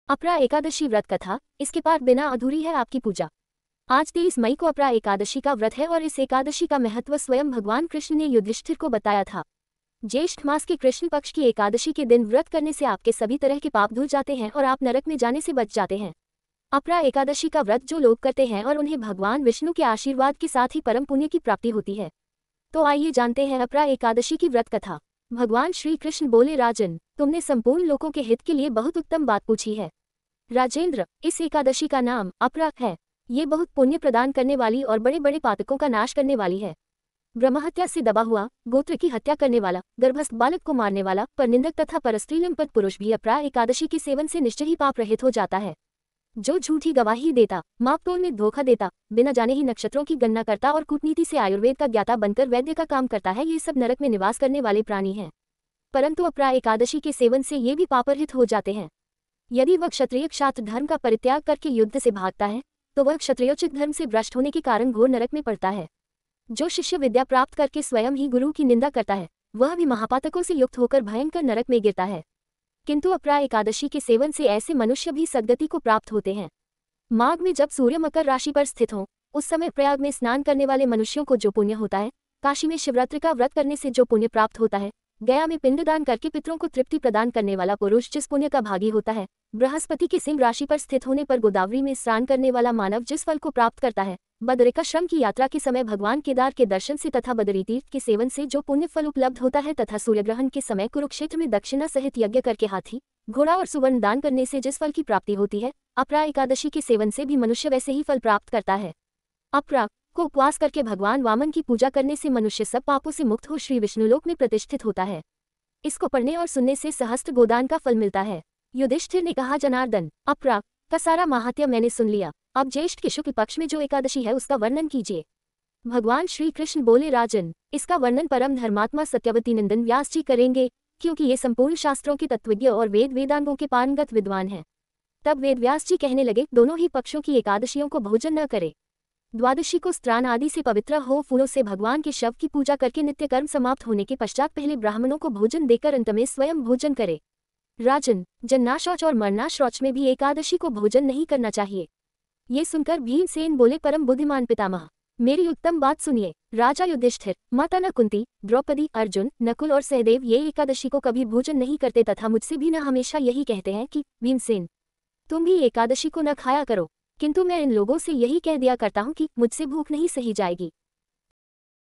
अपरा एकादशी व्रत कथा, इसके पार बिना अधूरी है आपकी पूजा। आज 23 मई को अपरा एकादशी का व्रत है और इस एकादशी का महत्व स्वयं भगवान कृष्ण ने युधिष्ठिर को बताया था। ज्येष्ठ मास के कृष्ण पक्ष की एकादशी के दिन व्रत करने से आपके सभी तरह के पाप धुल जाते हैं और आप नरक में जाने से बच जाते हैं। अपरा एकादशी का व्रत जो लोग करते हैं और उन्हें भगवान विष्णु के आशीर्वाद के साथ ही परम पुण्य की प्राप्ति होती है। तो आइए जानते हैं अपरा एकादशी की व्रत कथा। भगवान श्री कृष्ण बोले, राजन, तुमने संपूर्ण लोगों के हित के लिए बहुत उत्तम बात पूछी है। राजेंद्र, इस एकादशी का नाम अपरा है। ये बहुत पुण्य प्रदान करने वाली और बड़े बड़े पातकों का नाश करने वाली है। ब्रह्महत्या से दबा हुआ, गोत्र की हत्या करने वाला, गर्भस्थ बालक को मारने वाला, परनिंदक तथा परस्त्रीलिंगपत पुरुष भी अपरा एकादशी के सेवन से निश्चय ही पाप रहित हो जाता है। जो झूठी गवाही देता, मापतोल में धोखा देता, बिना जाने ही नक्षत्रों की गणना करता और कूटनीति से आयुर्वेद का ज्ञाता बनकर वैद्य का काम करता है, ये सब नरक में निवास करने वाले प्राणी हैं। परंतु अपरा एकादशी के सेवन से ये भी पापरहित हो जाते हैं। यदि वह क्षत्रिय क्षात्र धर्म का परित्याग करके युद्ध से भागता है तो वह क्षत्रियोचित धर्म से भ्रष्ट होने के कारण घोर नरक में पड़ता है। जो शिष्य विद्या प्राप्त करके स्वयं ही गुरु की निंदा करता है वह भी महापातकों से युक्त होकर भयंकर नरक में गिरता है। किंतु अपरा एकादशी के सेवन से ऐसे मनुष्य भी सद्गति को प्राप्त होते हैं। माघ में जब सूर्य मकर राशि पर स्थित हो उस समय प्रयाग में स्नान करने वाले मनुष्यों को जो पुण्य होता है, काशी में शिवरात्रि का व्रत करने से जो पुण्य प्राप्त होता है, गया में पिंडदान करके पितरों को तृप्ति प्रदान करने वाला पुरुष जिस पुण्य का भागी होता है, बृहस्पति की सिंह राशि पर स्थित होने पर गोदावरी में स्नान करने वाला मानव जिस फल को प्राप्त करता है, बदरिकाश्रम की यात्रा के समय भगवान केदार के दर्शन से तथा बदरी तीर्थ के सेवन से जो पुण्य फल उपलब्ध होता है, तथा सूर्यग्रहण के समय कुरुक्षेत्र में दक्षिणा सहित यज्ञ करके हाथी, घोड़ा और सुवर्ण दान करने से जिस फल की प्राप्ति होती है, अपरा एकादशी के सेवन से भी मनुष्य वैसे ही फल प्राप्त करता है। अपरा को उपवास करके भगवान वामन की पूजा करने से मनुष्य सब पापों से मुक्त हो श्री विष्णुलोक में प्रतिष्ठित होता है। इसको पढ़ने और सुनने से सहस्त्र गोदान का फल मिलता है। युधिष्ठिर ने कहा, जनार्दन, अपरा का सारा महात्म्य मैंने सुन लिया, अब ज्येष्ठ के शुक्ल पक्ष में जो एकादशी है उसका वर्णन कीजिए। भगवान श्री कृष्ण बोले, राजन, इसका वर्णन परम धर्मात्मा सत्यवती नंदन व्यास जी करेंगे, क्योंकि ये संपूर्ण शास्त्रों के तत्वज्ञ और वेद वेदांगों के पारंगत विद्वान हैं। तब वेद व्यास जी कहने लगे, दोनों ही पक्षों की एकादशियों को भोजन न करे। द्वादशी को स्त्रान आदि से पवित्र हो फूलों से भगवान के शव की पूजा करके नित्य कर्म समाप्त होने के पश्चात पहले ब्राह्मणों को भोजन देकर अंत में स्वयं भोजन करे। राजन, जन्ना शौच और मरना शौच में भी एकादशी को भोजन नहीं करना चाहिए। ये सुनकर भीमसेन बोले, परम बुद्धिमान पितामह, मेरी उत्तम बात सुनिए। राजा युधिष्ठिर, माता न कुंती, द्रौपदी, अर्जुन, नकुल और सहदेव ये एकादशी को कभी भोजन नहीं करते तथा मुझसे भी न हमेशा यही कहते हैं कि भीमसेन, तुम भी एकादशी को न खाया करो। किंतु मैं इन लोगों से यही कह दिया करता हूँ कि मुझसे भूख नहीं सही जाएगी।